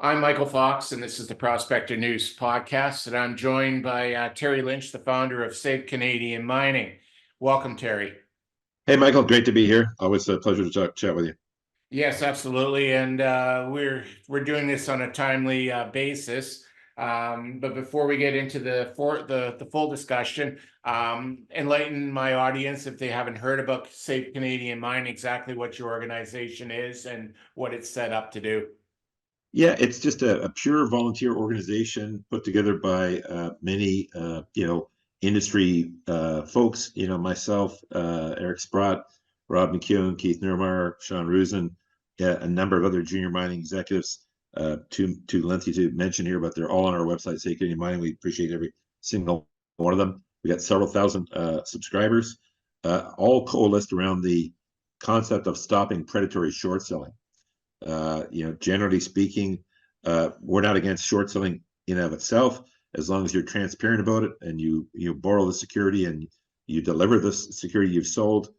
I'm Michael Fox, and this is the Prospector News podcast. And I'm joined by Terry Lynch, the founder of Safe Canadian Mining. Welcome, Terry. Hey, Michael, great to be here. Always a pleasure to chat with you. Yes, absolutely, and we're doing this on a timely basis. But before we get into the full discussion, enlighten my audience if they haven't heard about Safe Canadian Mining, exactly what your organization is and what it's set up to do. Yeah, it's just a pure volunteer organization put together by many, industry folks. Myself, Eric Sprott, Rob McEwen, Keith Nurmeyer, Sean Rusin, a number of other junior mining executives. Too lengthy to mention here, but they're all on our website, Safe Canadian Mining. We appreciate every single one of them. We got several thousand subscribers, all coalesced around the concept of stopping predatory short selling. Generally speaking, we're not against short selling in and of itself, as long as you're transparent about it and you borrow the security and you deliver the security you've sold.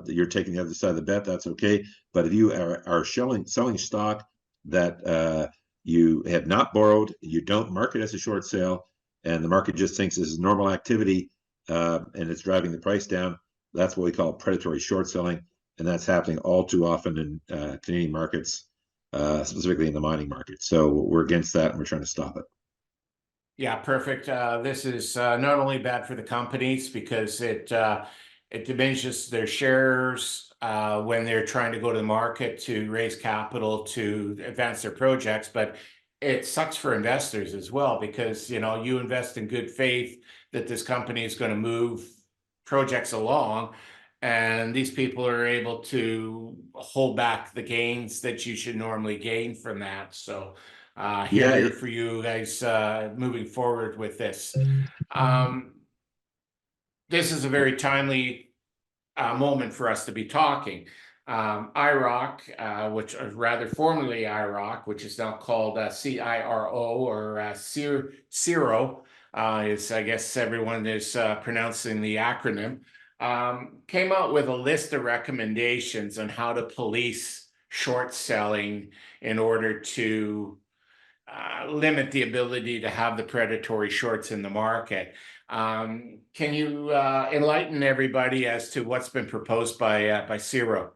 You're taking the other side of the bet. That's okay. But if you are selling stock that you have not borrowed, you don't mark it as a short sale, and the market just thinks this is normal activity and it's driving the price down, that's what we call predatory short selling. And that's happening all too often in Canadian markets, specifically in the mining market. So we're against that, and we're trying to stop it. Yeah, perfect. This is not only bad for the companies because it diminishes their shares when they're trying to go to the market to raise capital to advance their projects, but it sucks for investors as well because you invest in good faith that this company is going to move projects along. And these people are able to hold back the gains that you should normally gain from that. So here Yeah, for you guys moving forward with this. This is a very timely moment for us to be talking. IROC, which rather formerly IROC, which is now called CIRO or CIRO, is I guess everyone is pronouncing the acronym. Came out with a list of recommendations on how to police short selling in order to limit the ability to have the predatory shorts in the market. Can you enlighten everybody as to what's been proposed by CIRO?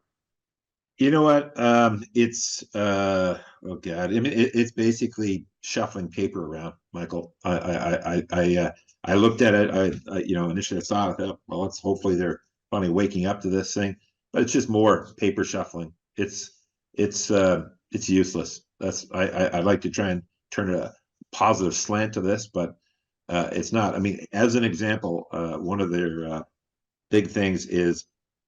you know what? It's oh god. I mean, it's basically shuffling paper around, Michael. I looked at it. Initially I saw it. I thought, well, it's hopefully they're finally waking up to this thing, but it's just more paper shuffling. It's useless. I'd like to try and turn a positive slant to this, but it's not. I mean, as an example, one of their big things is,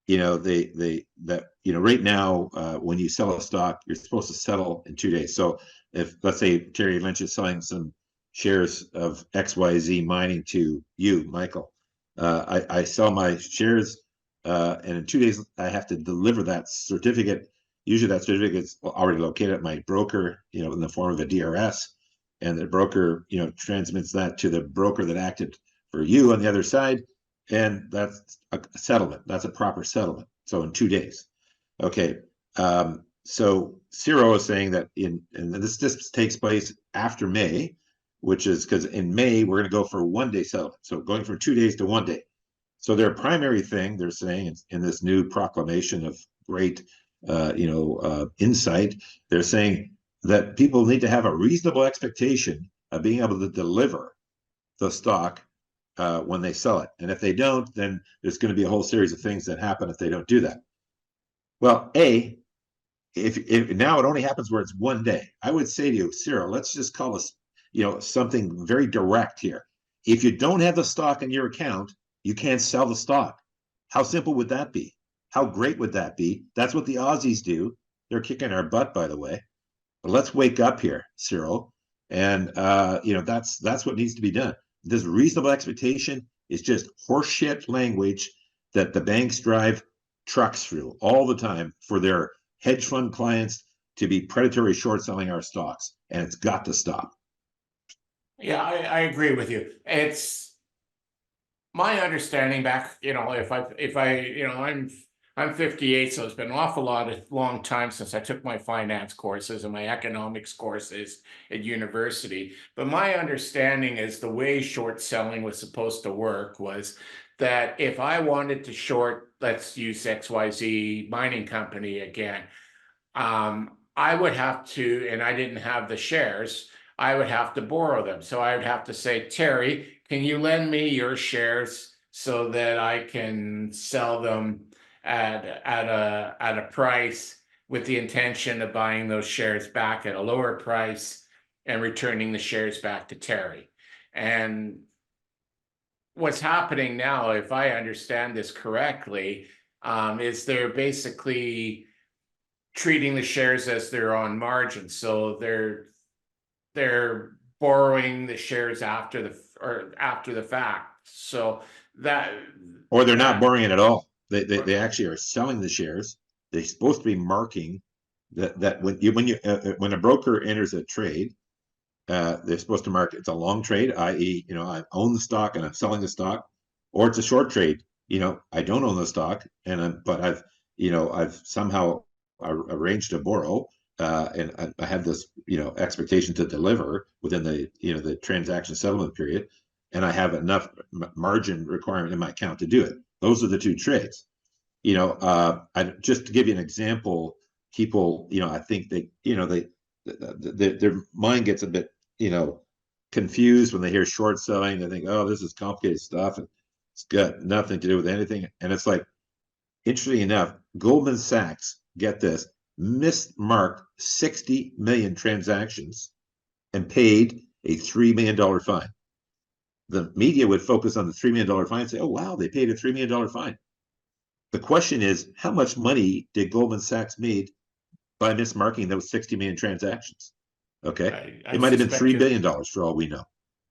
right now, when you sell a stock, you're supposed to settle in 2 days. So if, let's say, Terry Lynch is selling some shares of XYZ mining to you, Michael, I sell my shares, and in 2 days I have to deliver that certificate. Usually that certificate is already located at my broker, in the form of a DRS, and the broker, transmits that to the broker that acted for you on the other side, and that's a settlement. That's a proper settlement. So in 2 days. Okay. So CIRO is saying that and this takes place after May, which is because in May we're going to go for 1 day settlement. So going from 2 days to 1 day. So their primary thing they're saying in this new proclamation of great, insight, they're saying that people need to have a reasonable expectation of being able to deliver the stock when they sell it. And if they don't, then there's going to be a whole series of things that happen if they don't do that. Well, if now it only happens where it's 1 day, I would say to you, CIRO, let's just call this, something very direct here. If you don't have the stock in your account, you can't sell the stock. How simple would that be? How great would that be? That's what the Aussies do. They're kicking our butt, by the way. But let's wake up here, CIRO. And that's what needs to be done. This reasonable expectation is just horseshit language that the banks drive trucks through all the time for their hedge fund clients to be predatory short selling our stocks, and it's got to stop. Yeah, I agree with you. It's my understanding back, if I, I'm I'm 58, so it's been an awful long time since I took my finance courses and my economics courses at university. But my understanding is the way short selling was supposed to work was that if I wanted to short, let's use XYZ mining company again, I would have to, and I didn't have the shares, I would have to borrow them. So I would have to say, Terry, can you lend me your shares so that I can sell them at a price with the intention of buying those shares back at a lower price and returning the shares back to Terry. And what's happening now, if I understand this correctly, is they're basically treating the shares as they're on margin. So they're borrowing the shares after the fact. So that Or they're not that borrowing it at all. They actually are selling the shares. They're supposed to be marking that when a broker enters a trade, they're supposed to mark it's a long trade, i.e., I own the stock and I'm selling the stock, or it's a short trade. I don't own the stock but I've somehow arranged to borrow, and I have this expectation to deliver within the transaction settlement period, and I have enough margin requirement in my account to do it. Those are the two trades. Just to give you an example, people, I think their mind gets a bit, confused when they hear short selling. They think, oh, this is complicated stuff, and it's got nothing to do with anything. And it's like, interestingly enough, Goldman Sachs, get this, mismarked 60 million transactions and paid a $3 million fine. The media would focus on the $3 million fine and say, oh, wow, they paid a $3 million fine. The question is, how much money did Goldman Sachs made by mismarking those 60 million transactions? Okay. I It might have been suspect $3 billion for all we know.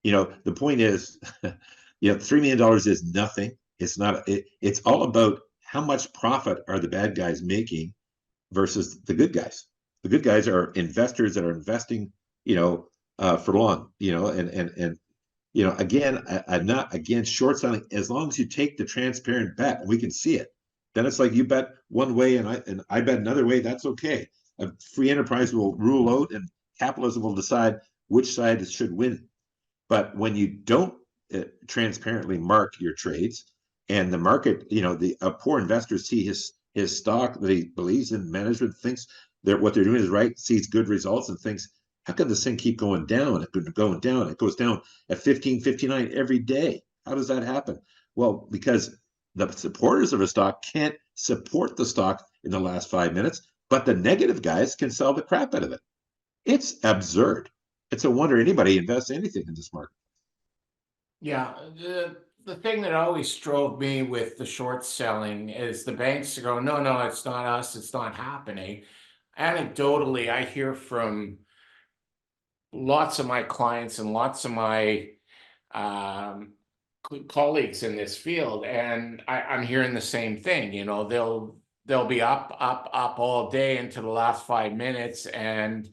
The point is, $3 million is nothing. It's not, it's all about how much profit are the bad guys making versus the good guys. The good guys are investors that are investing, for long, again, I'm not against short selling as long as you take the transparent bet and we can see it. Then it's like you bet one way and I bet another way. That's okay. A free enterprise will rule out, and capitalism will decide which side should win. But when you don't transparently mark your trades, and the market, a poor investor see his stock that he believes in, management thinks that what they're doing is right, sees good results, and thinks, how can this thing keep going down? It going down. It goes down at 15.59 every day. How does that happen? Well, because the supporters of a stock can't support the stock in the last 5 minutes, but the negative guys can sell the crap out of it. It's absurd. It's a wonder anybody invests anything in this market. Yeah, the thing that always drove me with the short selling is the banks go, no, no, it's not us, it's not happening. Anecdotally, I hear from lots of my clients and lots of my um, colleagues in this field, and I'm hearing the same thing. They'll be up all day into the last 5 minutes, and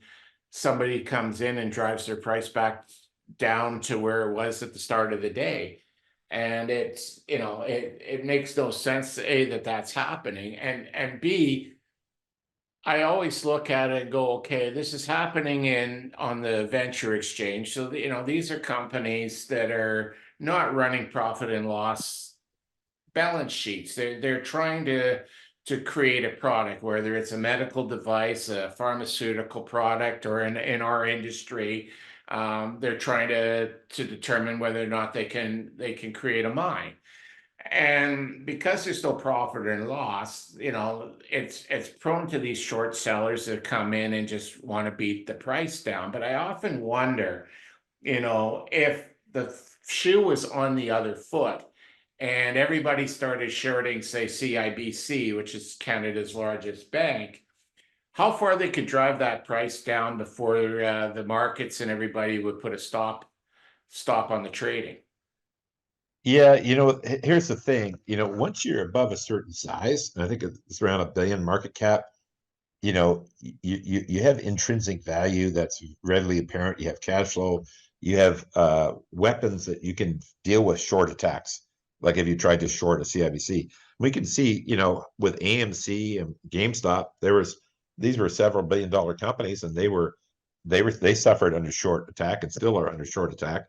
somebody comes in and drives their price back down to where it was at the start of the day. And it makes no sense, A, that that's happening, and B, I always look at it and go, okay, this is happening on the venture exchange. So, these are companies that are not running profit and loss balance sheets. They're trying to create a product, whether it's a medical device, a pharmaceutical product, or in our industry, they're trying to determine whether or not they can create a mine. And because there's no profit and loss, it's prone to these short sellers that come in and just want to beat the price down. But I often wonder, if the shoe was on the other foot and everybody started shorting, say, CIBC, which is Canada's largest bank, how far they could drive that price down before the markets and everybody would put a stop on the trading. Yeah, here's the thing. Once you're above a certain size, and I think it's around $1 billion market cap, you have intrinsic value that's readily apparent. You have cash flow. You have weapons that you can deal with short attacks. like if you tried to short a CIBC. We can see, with AMC and GameStop, these were several billion-dollar companies, and they suffered under short attack and still are under short attack.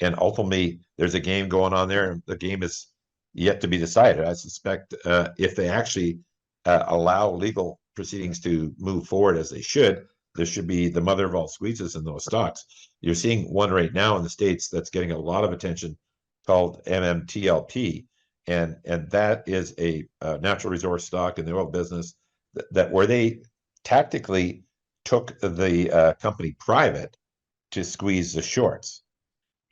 And ultimately, there's a game going on there, and the game is yet to be decided. I suspect if they actually allow legal proceedings to move forward as they should, there should be the mother of all squeezes in those stocks. You're seeing one right now in the States that's getting a lot of attention called MMTLP. And that is a natural resource stock in the oil business that where they tactically took the company private to squeeze the shorts.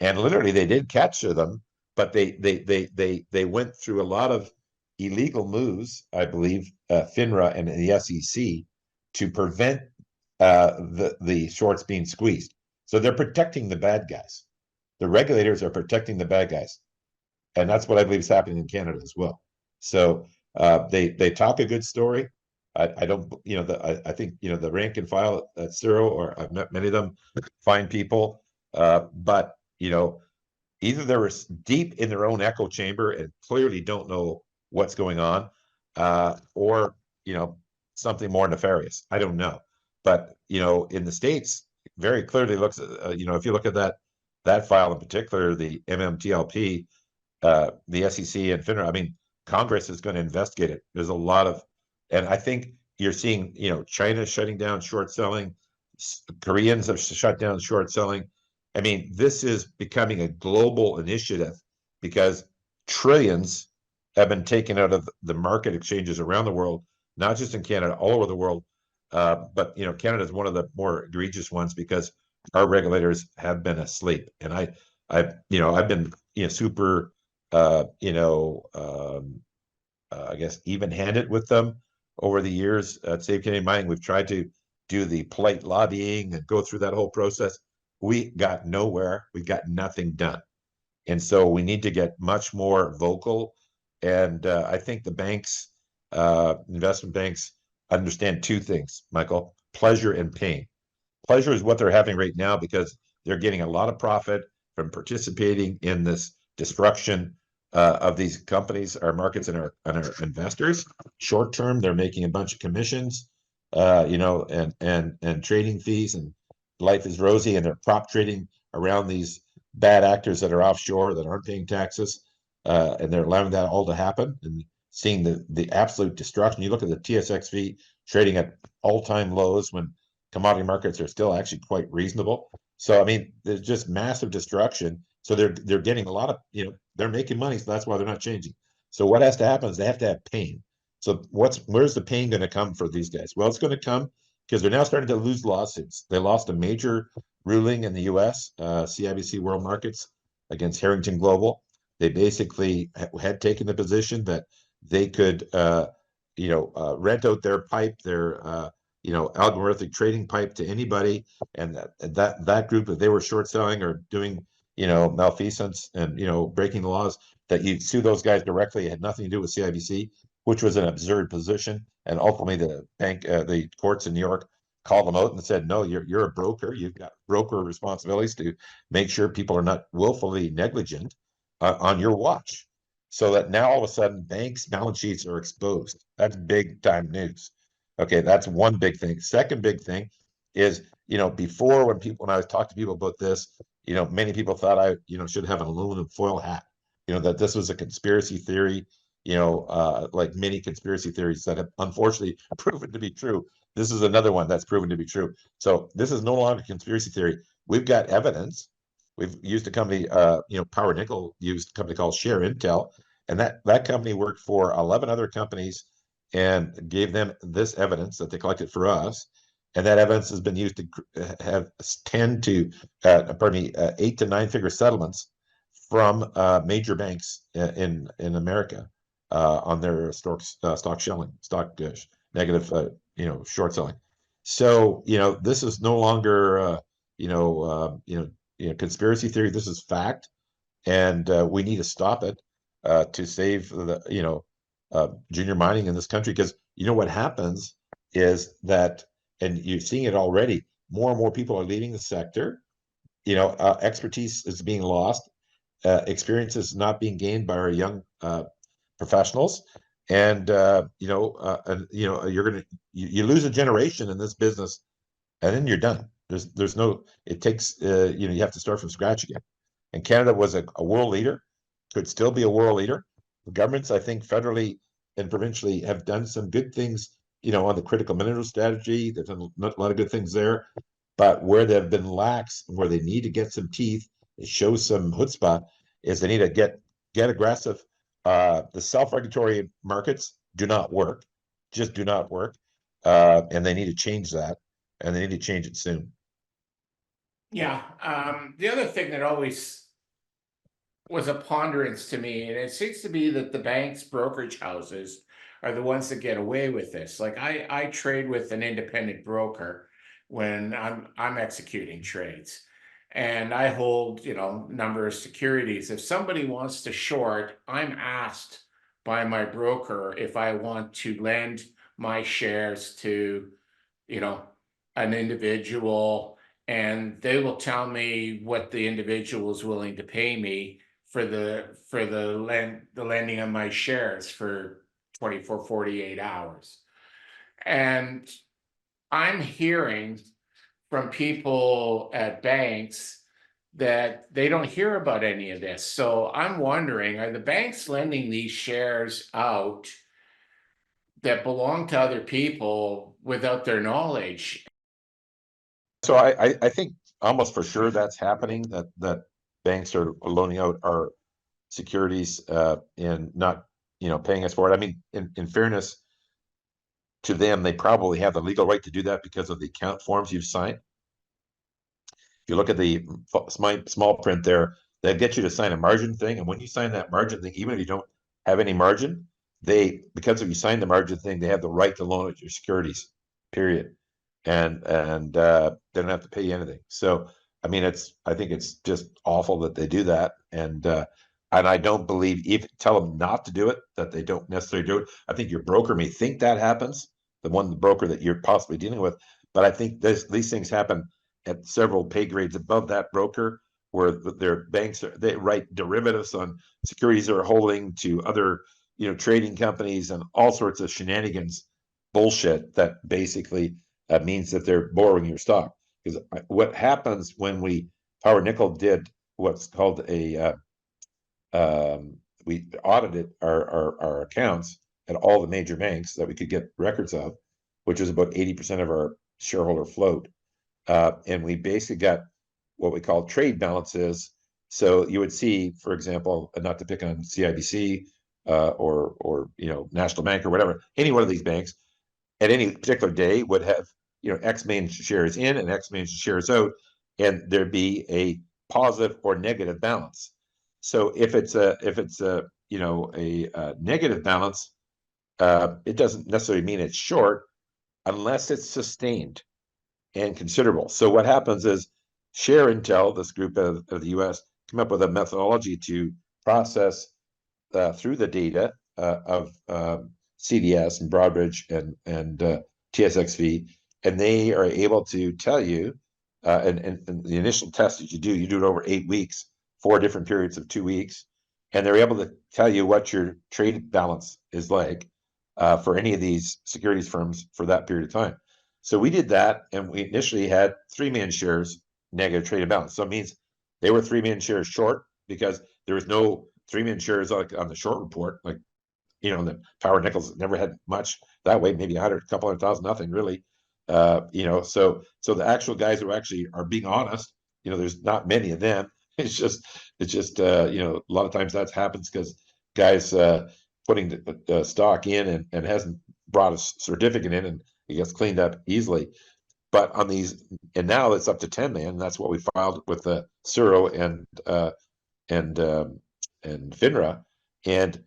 And literally they did capture them, but they went through a lot of illegal moves, I believe, FINRA and the SEC, to prevent the shorts being squeezed. So they're protecting the bad guys. The regulators are protecting the bad guys, and that's what I believe is happening in Canada as well. So they talk a good story. I don't, I think the rank and file at CIRO, or I've met many of them, fine people, but either they're deep in their own echo chamber and clearly don't know what's going on, or something more nefarious. I don't know, but in the States, very clearly looks at if you look at that file in particular, the MMTLP, the SEC and FINRA. I mean, Congress is going to investigate it. There's a lot of, and I think you're seeing China shutting down short selling, Koreans have shut down short selling. I mean, this is becoming a global initiative because trillions have been taken out of the market exchanges around the world, not just in Canada, all over the world. But Canada is one of the more egregious ones because our regulators have been asleep. And I've been super I guess even-handed with them over the years at Save Canadian Mining. We've tried to do the polite lobbying and go through that whole process. We got nowhere. We got nothing done. And so we need to get much more vocal. And I think the banks, investment banks, understand two things, Michael: pleasure and pain. Pleasure is what they're having right now because they're getting a lot of profit from participating in this destruction of these companies, our markets, and our investors. Short term, they're making a bunch of commissions, and trading fees, and life is rosy, and they're prop trading around these bad actors that are offshore that aren't paying taxes, and they're allowing that all to happen and seeing the absolute destruction. You look at the TSXV trading at all-time lows when commodity markets are still actually quite reasonable. So I mean, there's just massive destruction. So they're getting a lot of, they're making money, so that's why they're not changing. So what has to happen is they have to have pain. So where's the pain going to come for these guys? Well, it's going to come because they're now starting to lose lawsuits. They lost a major ruling in the U.S., CIBC World Markets against Harrington Global. They basically had taken the position that they could, rent out their pipe, their algorithmic trading pipe to anybody, and that group, that they were short selling or doing malfeasance and breaking the laws, that you sue those guys directly. It had nothing to do with CIBC, which was an absurd position. And ultimately, the courts in New York called them out and said, no, you're a broker. You've got broker responsibilities to make sure people are not willfully negligent on your watch. So that now all of a sudden banks' balance sheets are exposed. That's big time news. Okay, that's one big thing. Second big thing is, before, when I was talking to people about this, many people thought I, should have an aluminum foil hat, that this was a conspiracy theory, like many conspiracy theories that have unfortunately proven to be true. This is another one that's proven to be true. So this is no longer conspiracy theory. We've got evidence. We've used a company, Power Nickel used a company called Share Intel, and that company worked for 11 other companies and gave them this evidence that they collected for us. And that evidence has been used to have 8 to 9 figure settlements from major banks in America on their stock shelling, negative, short selling. So this is no longer conspiracy theory. This is fact, and we need to stop it to save the junior mining in this country. Because what happens is that, and you're seeing it already, more and more people are leaving the sector. Expertise is being lost. Experience is not being gained by our young professionals, and you lose a generation in this business, and then you're done. There's no, it takes you have to start from scratch again. And Canada was a world leader, could still be a world leader. The governments, I think, federally and provincially, have done some good things, on the critical mineral strategy. They've done a lot of good things there. But where they've been lax, where they need to get some teeth, it shows some chutzpah, is they need to get aggressive. The self-regulatory markets do not work, just do not work. And they need to change that, and they need to change it soon. Yeah. The other thing that always was a ponderance to me, and it seems to be that the banks, brokerage houses are the ones that get away with this. Like I trade with an independent broker when I'm executing trades, and I hold, number of securities. If somebody wants to short, I'm asked by my broker if I want to lend my shares to, an individual, and they will tell me what the individual is willing to pay me for the lending of my shares for 24, 48 hours. And I'm hearing from people at banks that they don't hear about any of this. So I'm wondering, are the banks lending these shares out that belong to other people without their knowledge? So I think almost for sure that's happening, that banks are loaning out our securities and not paying us for it. I mean, in fairness to them, they probably have the legal right to do that because of the account forms you've signed. If you look at the small print there, they get you to sign a margin thing, and when you sign that margin thing, even if you don't have any margin, because if you sign the margin thing, they have the right to loan out your securities, period. And they don't have to pay you anything. So I mean, I think it's just awful that they do that, and I don't believe, even tell them not to do it, that they don't necessarily do it. I think your broker may think that happens, the broker that you're possibly dealing with, but I think these things happen at several pay grades above that broker, where their banks they write derivatives on securities they're holding to other trading companies, and all sorts of shenanigans, bullshit that basically means that they're borrowing your stock. Because what happens when Power Nickel did what's called we audited our accounts at all the major banks that we could get records of, which is about 80% of our shareholder float. And we basically got what we call trade balances. So you would see, for example, not to pick on CIBC or National Bank or whatever, any one of these banks at any particular day would have X million shares in and X million shares out, and there'd be a positive or negative balance. So if it's a negative balance, it doesn't necessarily mean it's short unless it's sustained and considerable. So what happens is Share Intel, this group of the US, come up with a methodology to process through the data of CDS and Broadridge and TSXV, and they are able to tell you, and the initial test that you do it over 8 weeks, 4 different periods of 2 weeks, and they're able to tell you what your trade balance is like for any of these securities firms for that period of time. So we did that, and we initially had 3 million shares negative traded balance. So it means they were 3 million shares short because there was no 3 million shares like on the short report, like the Power Nickels never had much that way, maybe 100, a couple hundred thousand, nothing really. So the actual guys who actually are being honest, there's not many of them. It's just a lot of times that happens because guys putting the stock in and hasn't brought a certificate in, and it gets cleaned up easily. But on these, and now it's up to 10 million. And that's what we filed with the CIRO and FINRA, and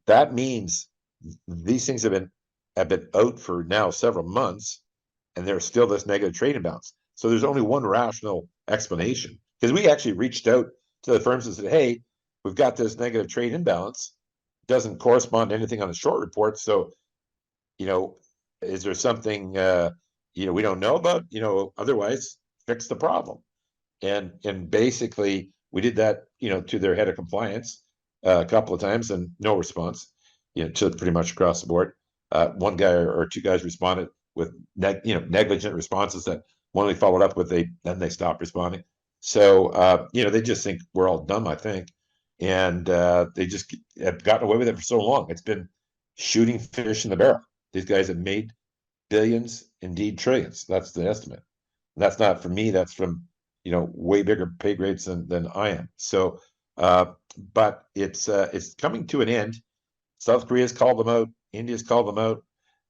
that means these things have been out for now several months, and there's still this negative trade imbalance. So there's only one rational explanation, because we actually reached out to the firms and said, hey, we've got this negative trade imbalance, it doesn't correspond to anything on the short report, so is there something we don't know about? Otherwise fix the problem. And basically we did that to their head of compliance, a couple of times and no response, to pretty much across the board. One guy or two guys responded with negligent responses that when we followed up with, then they stopped responding. So they just think we're all dumb, I think, and they just have gotten away with it for so long. It's been shooting fish in the barrel. These guys have made billions, indeed trillions. That's the estimate. And that's not from me. That's from way bigger pay grades than I am. So, but it's coming to an end. South Korea's called them out. India's called them out.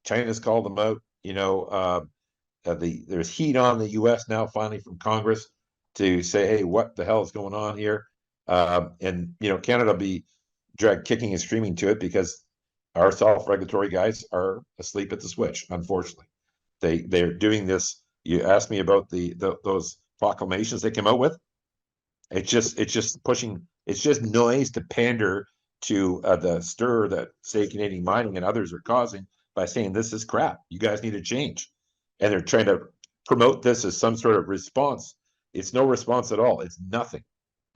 China's called them out. There's heat on the U.S. now, finally, from Congress to say, hey, what the hell is going on here? And Canada will be dragged kicking and screaming to it because our self-regulatory guys are asleep at the switch. Unfortunately, they're doing this. You asked me about those proclamations they came out with. It's just pushing. It's just noise to pander to the stir that, say, Canadian Mining and others are causing by saying this is crap. You guys need to change, and they're trying to promote this as some sort of response. It's no response at all. It's nothing.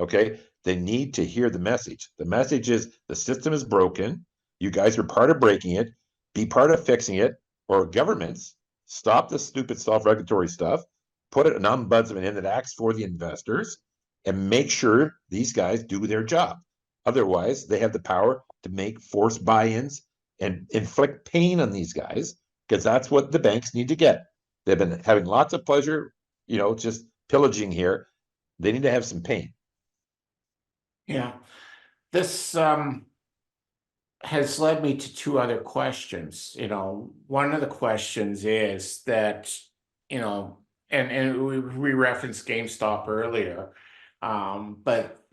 Okay, they need to hear the message. The message is the system is broken. You guys are part of breaking it. Be part of fixing it, or governments stop the stupid self-regulatory stuff. Put an ombudsman in that acts for the investors, and make sure these guys do their job. Otherwise, they have the power to make forced buy-ins and inflict pain on these guys, because that's what the banks need to get. They've been having lots of pleasure, just pillaging here. They need to have some pain. Yeah. This has led me to two other questions. One of the questions is that, and we referenced GameStop earlier, but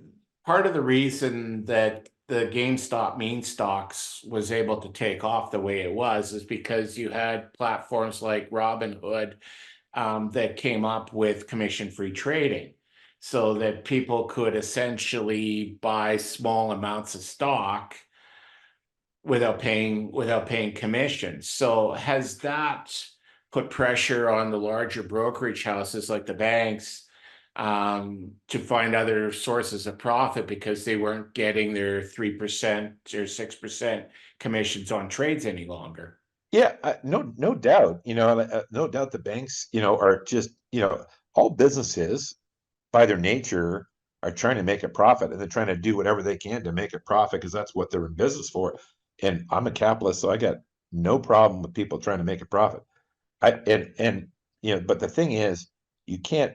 part of the reason that the GameStop meme stocks was able to take off the way it was is because you had platforms like Robinhood that came up with commission-free trading, so that people could essentially buy small amounts of stock without paying commissions. So has that put pressure on the larger brokerage houses like the banks to find other sources of profit because they weren't getting their 3% or 6% commissions on trades any longer? Yeah, no doubt. No doubt the banks, are just, all businesses by their nature are trying to make a profit, and they're trying to do whatever they can to make a profit because that's what they're in business for. And I'm a capitalist, so I got no problem with people trying to make a profit. But the thing is, you can't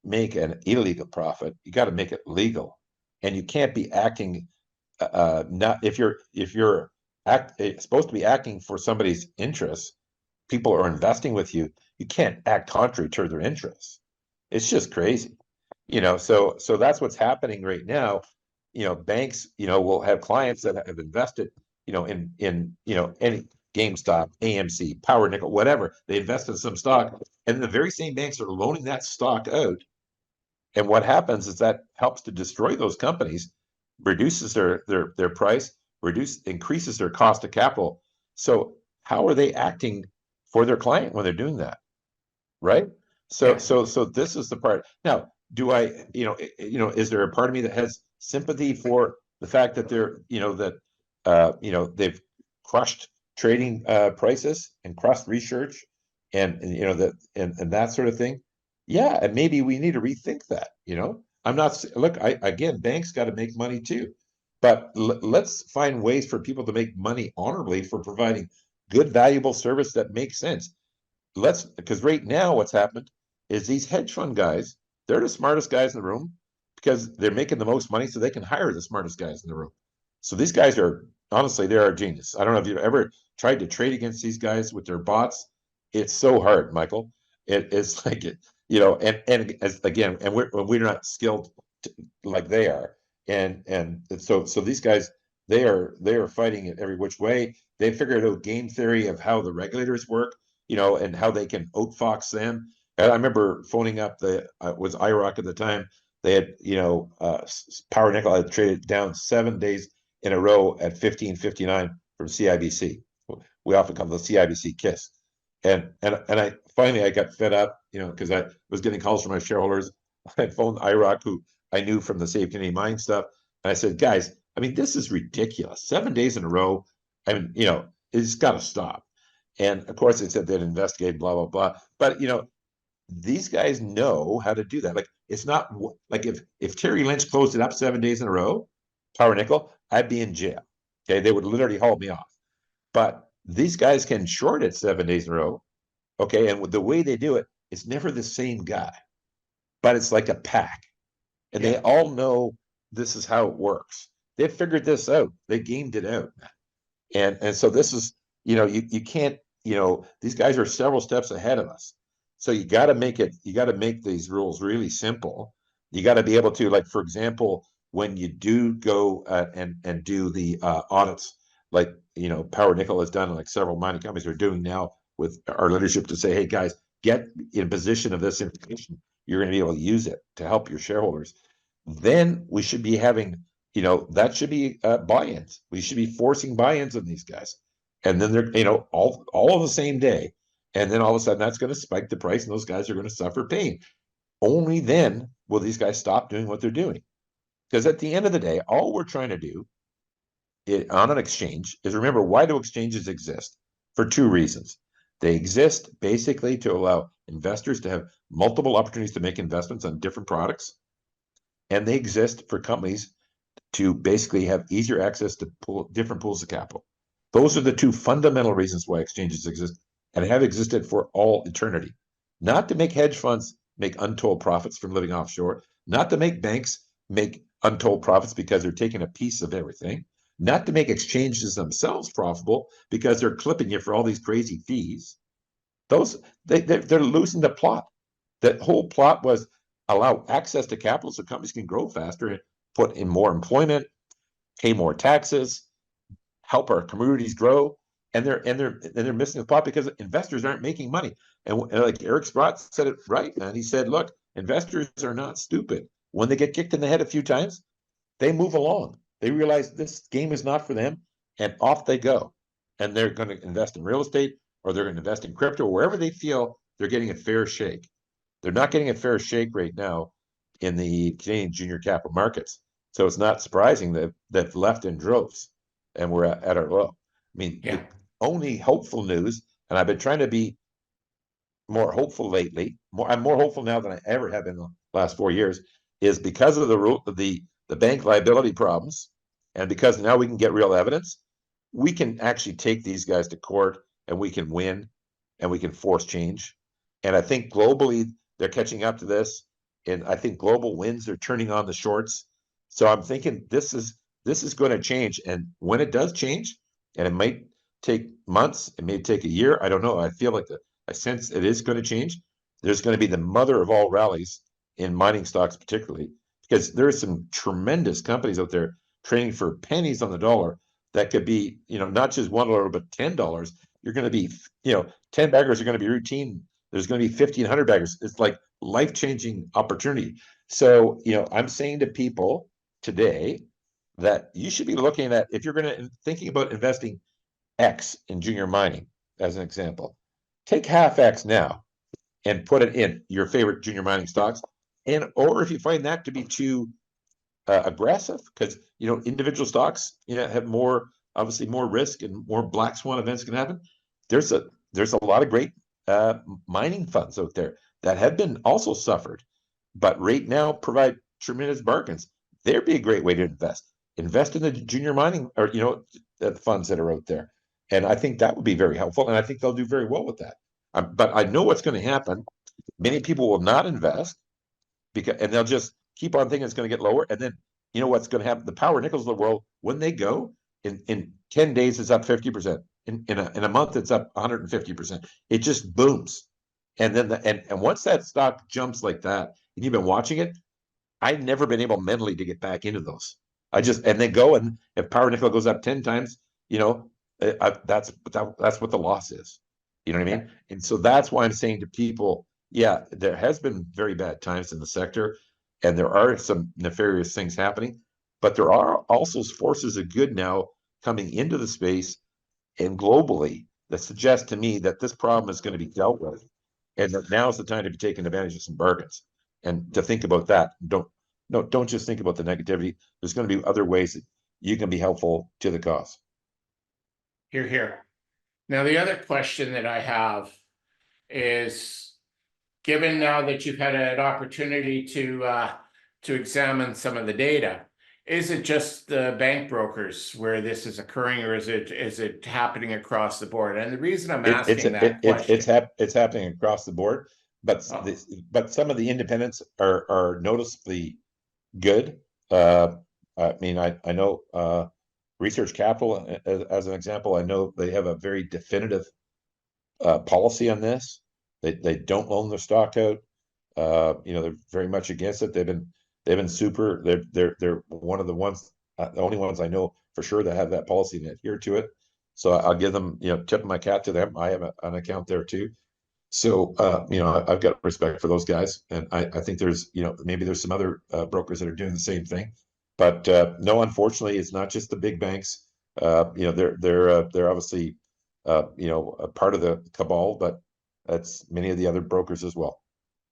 make an illegal profit. You got to make it legal, and you can't be acting not if you're supposed to be acting for somebody's interests. People are investing with you. You can't act contrary to their interests. It's just crazy. So that's what's happening right now. Banks, will have clients that have invested, in any GameStop, AMC, Power Nickel, whatever. They invest in some stock, and the very same banks are loaning that stock out. And what happens is that helps to destroy those companies, reduces their price, increases their cost of capital. So how are they acting for their client when they're doing that? Right? So Yeah. so this is the part. Now, do I, is there a part of me that has sympathy for the fact that they've crushed trading prices and crushed research and that sort of thing? Yeah, and maybe we need to rethink that. I'm not look. Again, banks got to make money too, but let's find ways for people to make money honorably for providing good, valuable service that makes sense. Because right now what's happened is these hedge fund guys, they're the smartest guys in the room because they're making the most money, so they can hire the smartest guys in the room. So these guys are, honestly, they are genius. I don't know if you've ever tried to trade against these guys with their bots. It's so hard, Michael. It's like and as again, and we're not skilled like they are, and so these guys, they are fighting it every which way. They figured out game theory of how the regulators work, and how they can outfox them. And I remember phoning up was IROC at the time. They had, Power Nickel had traded down 7 days in a row at 15.59 from CIBC. We often call the CIBC kiss. And I finally got fed up, because I was getting calls from my shareholders. I phoned IROC, who I knew from the Save Canadian Mine stuff. And I said, guys, I mean, this is ridiculous. 7 days in a row. I mean, you know, it's got to stop. And of course, they said they'd investigate, blah, blah, blah. But, you know, these guys know how to do that. Like, it's not like if Terry Lynch closed it up 7 days in a row, Power Nickel, I'd be in jail. Okay. They would literally haul me off. But these guys can short it 7 days in a row. Okay. And with the way they do it, it's never the same guy, but it's like a pack. And they all know this is how it works. They figured this out. They gamed it out. And so this is, you know, you can't, you know, these guys are several steps ahead of us. So you got to make these rules really simple. You got to be able to, like, for example, when you do go and do the audits, like, you know, Power Nickel has done, like several mining companies are doing now with our leadership, to say, hey guys, get in position of this information. You're going to be able to use it to help your shareholders. Then we should be having, you know, that should be buy-ins. We should be forcing buy-ins on these guys. And then they're, you know, all on the same day. And then all of a sudden that's going to spike the price and those guys are going to suffer pain. Only then will these guys stop doing what they're doing. Because at the end of the day, all we're trying to do on an exchange is, remember, why do exchanges exist? For two reasons. They exist basically to allow investors to have multiple opportunities to make investments on different products. And they exist for companies to basically have easier access to different pools of capital. Those are the two fundamental reasons why exchanges exist and have existed for all eternity. Not to make hedge funds make untold profits from living offshore, not to make banks make untold profits because they're taking a piece of everything, not to make exchanges themselves profitable because they're clipping you for all these crazy fees. They're losing the plot. The whole plot was allow access to capital so companies can grow faster and put in more employment, pay more taxes, help our communities grow. And they're missing the plot because investors aren't making money. And like Eric Sprott said it right, man. He said, look, investors are not stupid. When they get kicked in the head a few times, they move along. They realize this game is not for them, and off they go. And they're going to invest in real estate, or they're going to invest in crypto, wherever they feel they're getting a fair shake. They're not getting a fair shake right now in the Canadian junior capital markets. So it's not surprising that they've left in droves, and we're at our low. I mean, the only hopeful news, and I've been trying to be more hopeful lately. I'm more hopeful now than I ever have in the last 4 years, is because of the bank liability problems, and because now we can get real evidence. We can actually take these guys to court, and we can win, and we can force change. And I think globally they're catching up to this, and I think global winds are turning on the shorts. So I'm thinking this is going to change, and when it does change, and it might take months, it may take a year, I don't know. I feel like I sense it is going to change. There's going to be the mother of all rallies in mining stocks, particularly because there are some tremendous companies out there trading for pennies on the dollar that could be, you know, not just $1 but $10. You're going to be, you know, 10 baggers are going to be routine. There's going to be 1,500 baggers. It's like life-changing opportunity. So, you know, I'm saying to people today that you should be looking at, if you're going to thinking about investing X in junior mining, as an example, take half X now and put it in your favorite junior mining stocks. And, or if you find that to be too aggressive, because, you know, individual stocks, you know, have obviously more risk and more black swan events can happen. There's a lot of great mining funds out there that have been also suffered, but right now provide tremendous bargains. There'd be a great way to invest in the junior mining, or, you know, the funds that are out there. And I think that would be very helpful. And I think they'll do very well with that. But I know what's going to happen. Many people will not invest and they'll just keep on thinking it's going to get lower. And then, you know, what's going to happen? The Power Nickels of the world, when they go in 10 days, it's up 50%. In a month, it's up 150%. It just booms. And then and once that stock jumps like that, and you've been watching it, I've never been able mentally to get back into those. And they go, and if Power Nickel goes up 10 times, you know, that's what the loss is. You know what I mean? And so that's why I'm saying to people, yeah, there has been very bad times in the sector, and there are some nefarious things happening, but there are also forces of good now coming into the space and globally that suggest to me that this problem is going to be dealt with, and that now's the time to be taking advantage of some bargains and to think about that. Don't just think about the negativity. There's going to be other ways that you can be helpful to the cause. Hear, hear. Now, the other question that I have is, given now that you've had an opportunity to examine some of the data, is it just the bank brokers where this is occurring, or is it happening across the board? And the reason I'm asking that question, It's happening across the board, but oh, but some of the independents are noticeably good. I mean, I know Research Capital, as an example, I know they have a very definitive policy on this. They don't loan their stock out. You know, they're very much against it. They've been super. They're one of the ones, the only ones I know for sure that have that policy and adhere to it. So I'll give them, you know, tip of my cap to them. I have an account there too. So you know, I've got respect for those guys, and I think there's, you know, maybe there's some other brokers that are doing the same thing, but no, unfortunately, it's not just the big banks. You know, they're obviously you know, a part of the cabal, but that's many of the other brokers as well.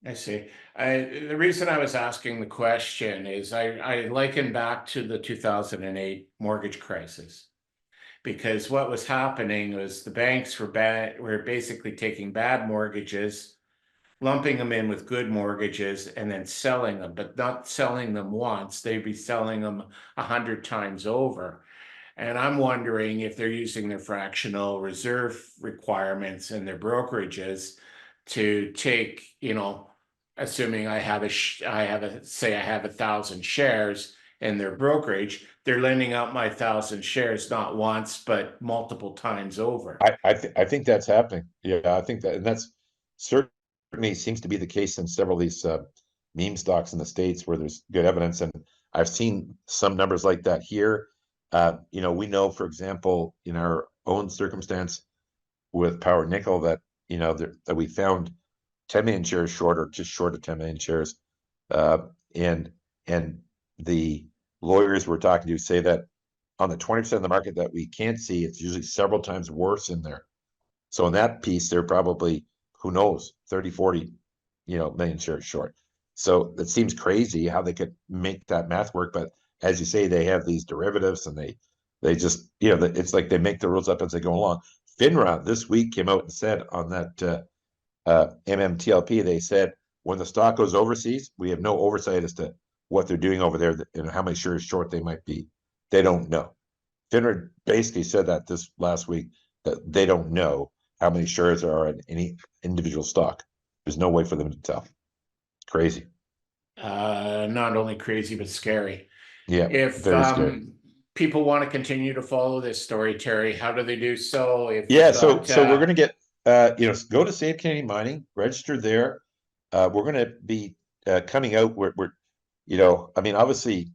I see. The reason I was asking the question is I liken back to the 2008 mortgage crisis, because what was happening was the banks were basically taking bad mortgages, lumping them in with good mortgages, and then selling them, but not selling them once. They'd be selling them 100 times over. And I'm wondering if they're using their fractional reserve requirements in their brokerages to take, you know, assuming I have say I have 1,000 shares in their brokerage, they're lending out my 1,000 shares not once but multiple times over. I think that's happening. Yeah, I think that, and that's certainly seems to be the case in several of these meme stocks in the States where there's good evidence, and I've seen some numbers like that here. You know, we know, for example, in our own circumstance with Power Nickel that, you know, that we found 10 million shares short, or just short of 10 million shares, uh, and the lawyers we're talking to say that on the 20% of the market that we can't see, it's usually several times worse in there. So in that piece, they're probably, who knows, 30, 40, you know, million shares short. So it seems crazy how they could make that math work. But as you say, they have these derivatives, and they just, you know, it's like they make the rules up as they go along. FINRA this week came out and said on that MMTLP, they said when the stock goes overseas, we have no oversight as to what they're doing over there and how many shares short they might be. They don't know. FINRA basically said that this last week, that they don't know how many shares are in any individual stock. There's no way for them to tell. It's crazy. Not only crazy but scary. Yeah, If very scary. people want to continue to follow this story, Terry, how do they do so? If Yeah, you've so got we're gonna get you know, go to Save Canadian Mining, register there. We're gonna be coming out. We're you know, I mean, obviously,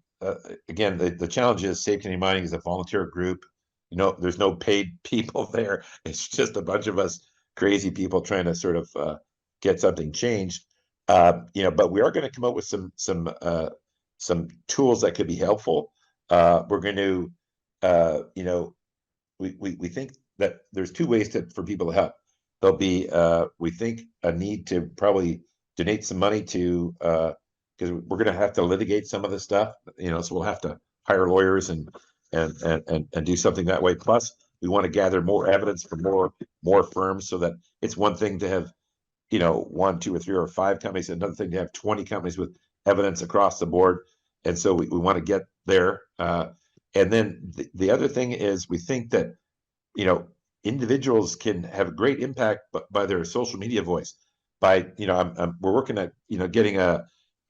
again, the challenge is Save Canadian Mining is a volunteer group. You know, there's no paid people there. It's just a bunch of us crazy people trying to sort of get something changed. You know, but we are going to come out with some tools that could be helpful. We're going to you know, we think that there's two ways for people to help. There'll be we think a need to probably donate some money to because we're going to have to litigate some of this stuff, you know, so we'll have to hire lawyers and do something that way. Plus, we want to gather more evidence from more firms, so that it's one thing to have, you know, one, two, or three, or five companies, another thing to have 20 companies with evidence across the board. And so we want to get there. And then the other thing is we think that, you know, individuals can have a great impact by their social media voice. By, you know, we're working at, you know, getting a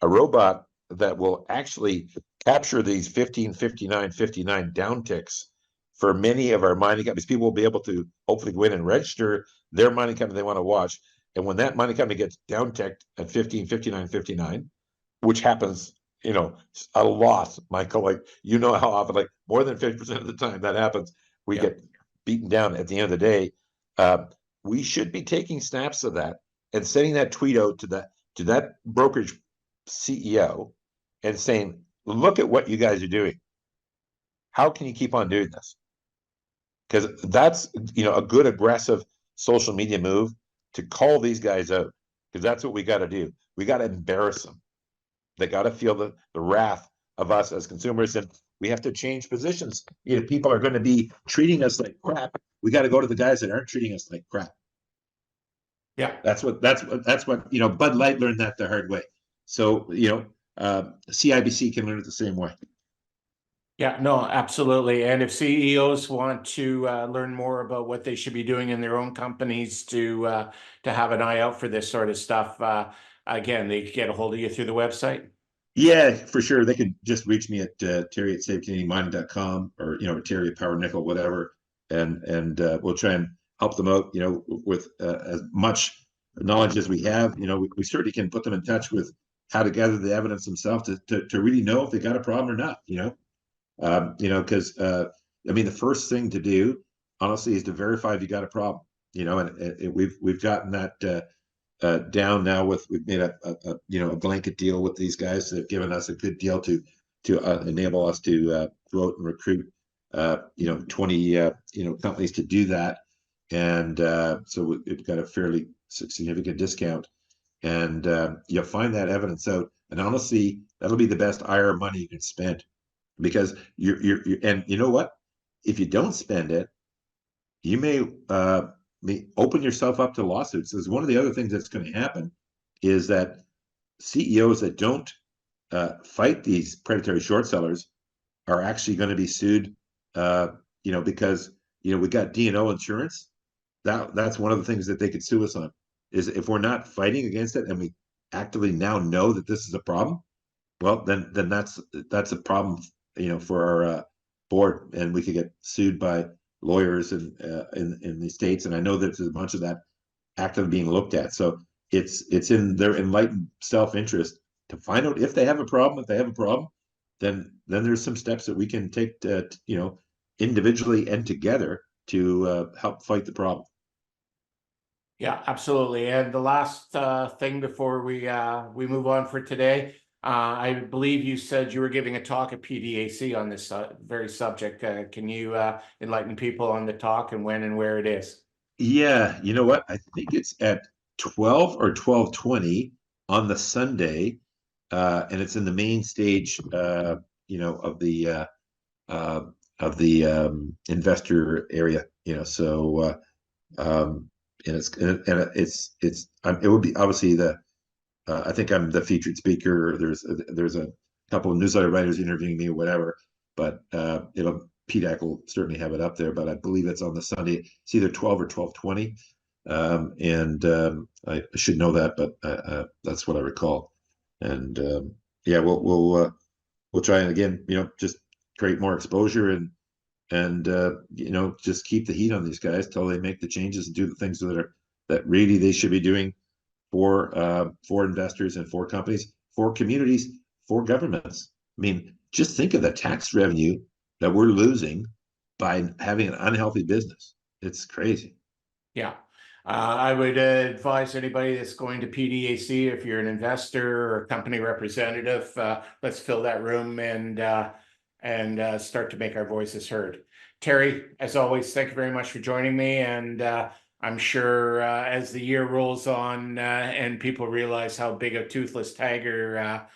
robot that will actually capture these 15, 59, 59 downticks for many of our mining companies. People will be able to hopefully go in and register their mining company they want to watch. And when that mining company gets downticked at 15, 59, 59, which happens, you know, a lot, Michael, like, you know how often, like more than 50% of the time that happens, we yeah. get beaten down at the end of the day. We should be taking snaps of that and sending that tweet out to that brokerage CEO and saying, look at what you guys are doing. How can you keep on doing this? Because that's, you know, a good aggressive social media move to call these guys out, because that's what we got to do. We got to embarrass them. They got to feel the wrath of us as consumers. And We have to change positions. People are going to be treating us like crap. We got to go to the guys that aren't treating us like crap. Yeah. That's what Bud Light learned that the hard way. So CIBC can learn it the same way. Yeah, no, absolutely. And if CEOs want to learn more about what they should be doing in their own companies to have an eye out for this sort of stuff, again, they can get a hold of you through the website. Yeah, for sure. They can just reach me at Terry@SaveCanadianMining.com or Terry at Power Nickel, whatever, and we'll try and help them out. With as much knowledge as we have. We certainly can put them in touch with how to gather the evidence themselves to really know if they got a problem or not. Because the first thing to do, honestly, is to verify if you got a problem. And we've gotten that down now. We've made a blanket deal with these guys that have given us a good deal to enable us to go out and recruit 20 companies to do that, and so we've got a fairly significant discount, and you'll find that evidence out, and honestly, that'll be the best IR money you can spend. Because you're and you know what? If you don't spend it, you may open yourself up to lawsuits. Because one of the other things that's going to happen is that CEOs that don't fight these predatory short sellers are actually going to be sued. Because we got D&O insurance. That's one of the things that they could sue us on. Is if we're not fighting against it and we actively now know that this is a problem, well, then that's a problem, for our board, and we could get sued by lawyers in the States. And I know that there's a bunch of that actively being looked at. So it's in their enlightened self-interest to find out if they have a problem. If they have a problem, then there's some steps that we can take to, individually and together to help fight the problem. Yeah, absolutely. And the last thing before we move on for today, I believe you said you were giving a talk at PDAC on this very subject. Can you enlighten people on the talk and when and where it is? Yeah, you know what? I think it's at 12 or 12:20 on the Sunday, and it's in the main stage, of the investor area. So and it would be obviously I think I'm the featured speaker. There's a couple of newsletter writers interviewing me or whatever, but PDAC will certainly have it up there. But I believe it's on the Sunday. It's either 12 or 12:20, and I should know that, but that's what I recall. And yeah, we'll try and again, just create more exposure and just keep the heat on these guys till they make the changes and do the things that really they should be doing for investors and for companies, for communities, for governments. I mean, just think of the tax revenue that we're losing by having an unhealthy business. It's crazy. Yeah. I would advise anybody that's going to PDAC, if you're an investor or a company representative, let's fill that room and start to make our voices heard. Terry, as always, thank you very much for joining me. And I'm sure as the year rolls on and people realize how big a toothless tiger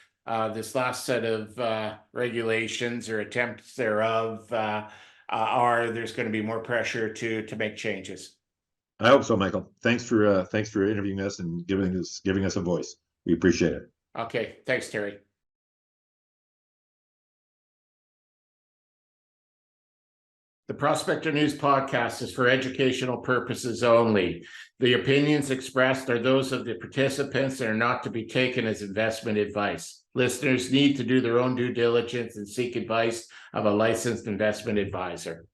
this last set of regulations or attempts thereof there's going to be more pressure to make changes. I hope so, Michael. Thanks for interviewing us and giving us a voice. We appreciate it. Okay, thanks, Terry. The Prospector News podcast is for educational purposes only. The opinions expressed are those of the participants and are not to be taken as investment advice. Listeners need to do their own due diligence and seek advice of a licensed investment advisor.